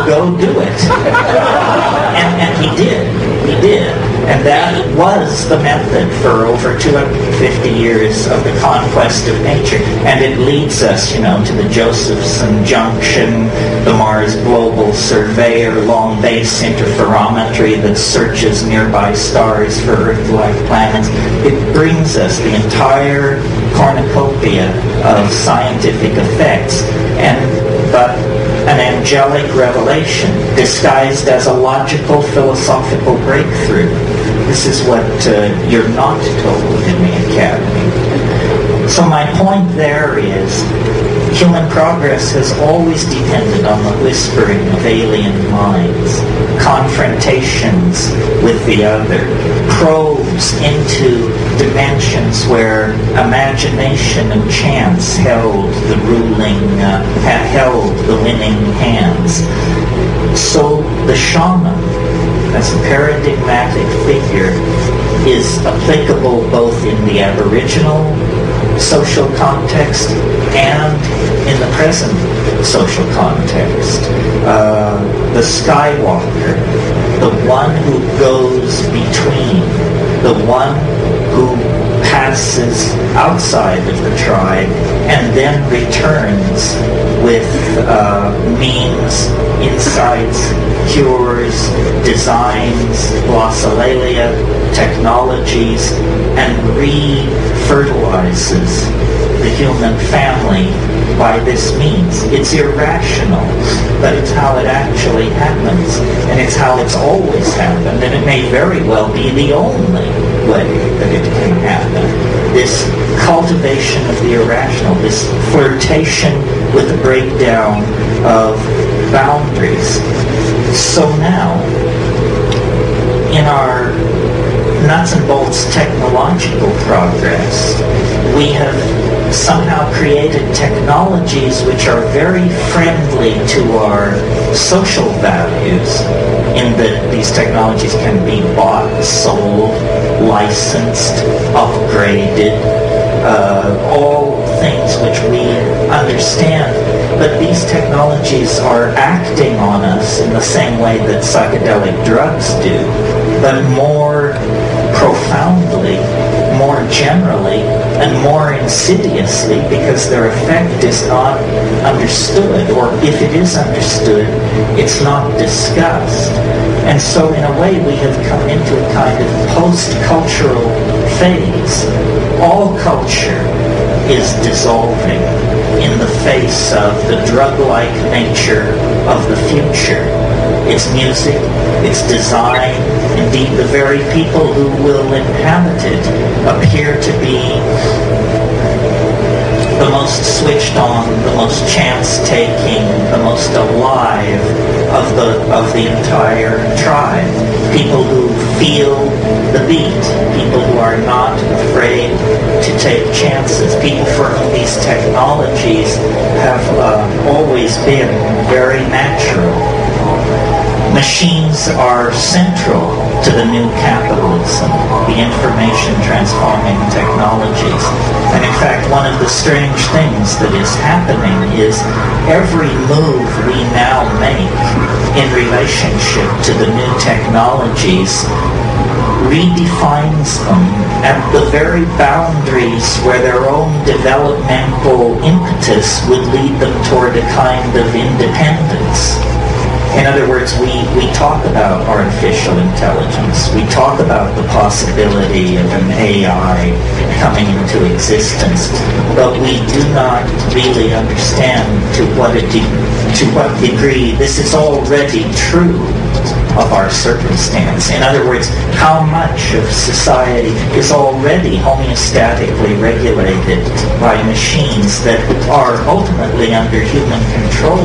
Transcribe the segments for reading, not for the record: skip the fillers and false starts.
go do it. And he did. He did. And that was the method for over 250 years of the conquest of nature. And it leads us, to the Josephson Junction, the Mars Global Surveyor, long base interferometry that searches nearby stars for Earth-like planets. It brings us the entire cornucopia of scientific effects, but an angelic revelation disguised as a logical philosophical breakthrough. This is what you're not told in the academy. So my point there is, human progress has always depended on the whispering of alien minds, confrontations with the other, probes into dimensions where imagination and chance held the winning hands. So the shaman, as a paradigmatic figure, is applicable both in the Aboriginal social context and in the present social context. The Skywalker, the one who goes between, the one who passes outside of the tribe and then returns with means, insights, cures, designs, glossolalia, technologies, and re-fertilizes the human family by this means. It's irrational, but it's how it actually happens, and it's how it's always happened, and it may very well be the only way that it can happen. This cultivation of the irrational, this flirtation with the breakdown of boundaries. So now, in our nuts and bolts technological progress, we have somehow created technologies which are very friendly to our social values, in that these technologies can be bought, sold, licensed, upgraded, all things which we understand. But these technologies are acting on us in the same way that psychedelic drugs do, but more profoundly, more generally, and more insidiously, because their effect is not understood, or if it is understood, it's not discussed. And so in a way we have come into a kind of post-cultural phase. All culture is dissolving in the face of the drug-like nature of the future. Its music, its design, indeed the very people who will inhabit it appear to be the most switched on, the most chance-taking, the most alive of the entire tribe. People who feel the beat, people who are not afraid to take chances, people for whom these technologies have always been very natural. Machines are central to the new capitalism, the information transforming technologies. And in fact, one of the strange things that is happening is every move we now make in relationship to the new technologies redefines them at the very boundaries where their own developmental impetus would lead them toward a kind of independence. In other words, we talk about artificial intelligence. We talk about the possibility of an AI coming into existence, but we do not really understand to what degree this is already true of our circumstance. In other words, how much of society is already homeostatically regulated by machines that are ultimately under human control,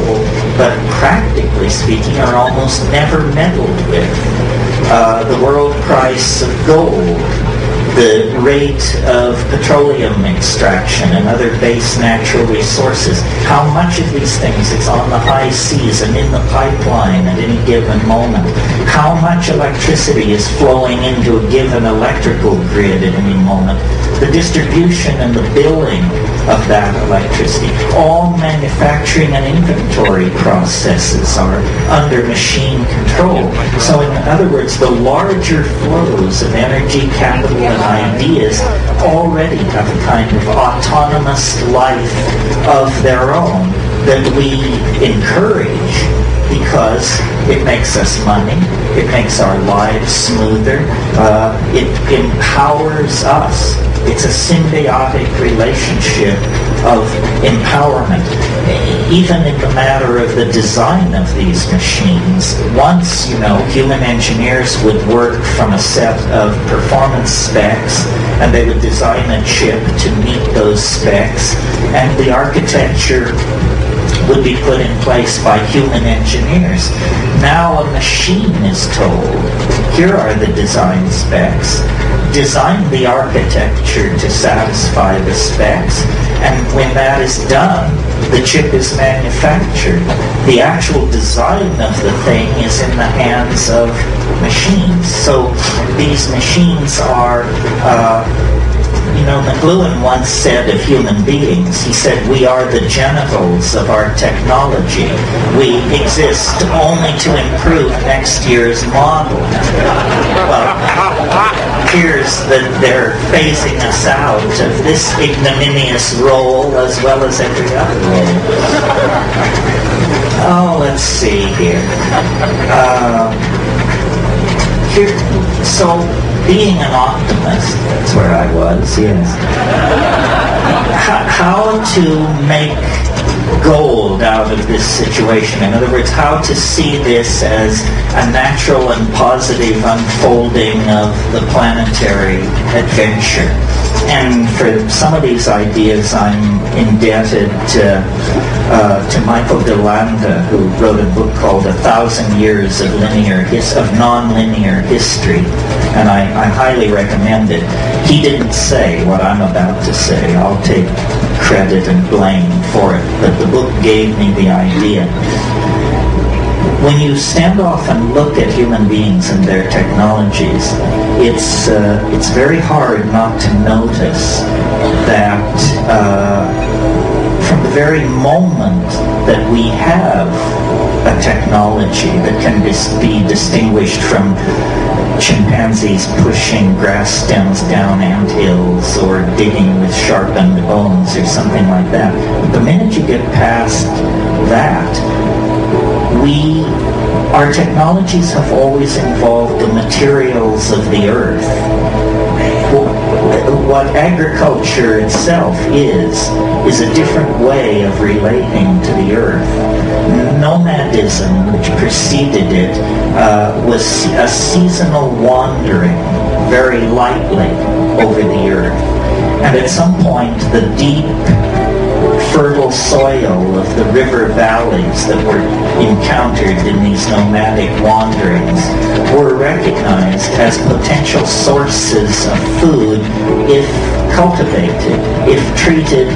but practically speaking are almost never meddled with. The world price of gold the rate of petroleum extraction and other base natural resources, how much of these things is on the high seas and in the pipeline at any given moment, how much electricity is flowing into a given electrical grid at any moment, the distribution and the billing of that electricity. All manufacturing and inventory processes are under machine control. So in other words, the larger flows of energy, capital, and ideas already have a kind of autonomous life of their own that we encourage because it makes us money, it makes our lives smoother, it empowers us. It's a symbiotic relationship of empowerment. Even in the matter of the design of these machines, once, human engineers would work from a set of performance specs, and they would design a chip to meet those specs, and the architecture would be put in place by human engineers. Now a machine is told, here are the design specs, design the architecture to satisfy the specs, and when that is done, the chip is manufactured. The actual design of the thing is in the hands of machines. So these machines are McLuhan once said of human beings, he said, we are the genitals of our technology. We exist only to improve next year's model. Well, appears that they're phasing us out of this ignominious role as well as every other role. Oh, let's see here. So, being an optimist, that's where I was, yes. How to make gold out of this situation. In other words, how to see this as a natural and positive unfolding of the planetary adventure. And for some of these ideas, I'm indebted to Michael DeLanda, who wrote a book called 1,000 Years of Non-Linear History, and I highly recommend it. He didn't say what I'm about to say. I'll take credit and blame for it, but the book gave me the idea. When you stand off and look at human beings and their technologies, it's very hard not to notice that from the very moment that we have a technology that can be distinguished from chimpanzees pushing grass stems down anthills or digging with sharpened bones or something like that. The minute you get past that, our technologies have always involved the materials of the earth. What agriculture itself is a different way of relating to the earth. Nomadism, which preceded it, was a seasonal wandering very lightly over the earth. And at some point, the deep, fertile soil of the river valleys that were encountered in these nomadic wanderings were recognized as potential sources of food if cultivated, if treated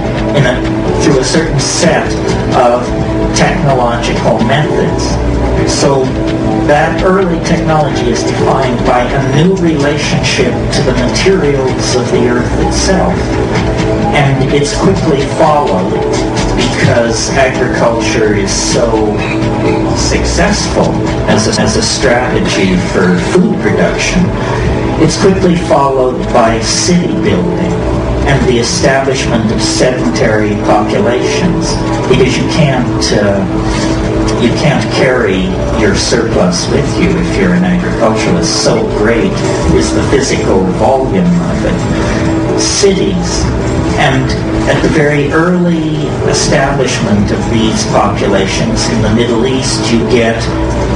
through a certain set of technological methods. So that early technology is defined by a new relationship to the materials of the earth itself. And it's quickly followed, because agriculture is so successful as a strategy for food production, it's quickly followed by city building and the establishment of sedentary populations, because you can't carry your surplus with you if you're an agriculturalist. So great is the physical volume of it. Cities, and at the very early establishment of these populations in the Middle East, you get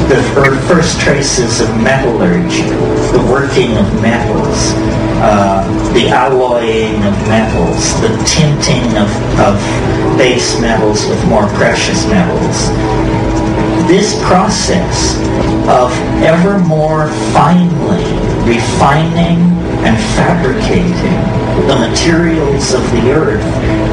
the first traces of metallurgy, the working of metals, the alloying of metals, the tinting of base metals with more precious metals. This process of ever more finely refining and fabricating the materials of the earth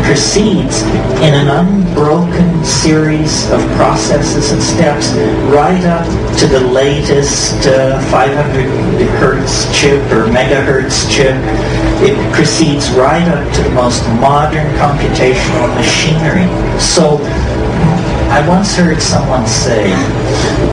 proceeds in an unbroken series of processes and steps right up to the latest 500 hertz chip or megahertz chip. It proceeds right up to the most modern computational machinery. So I once heard someone say,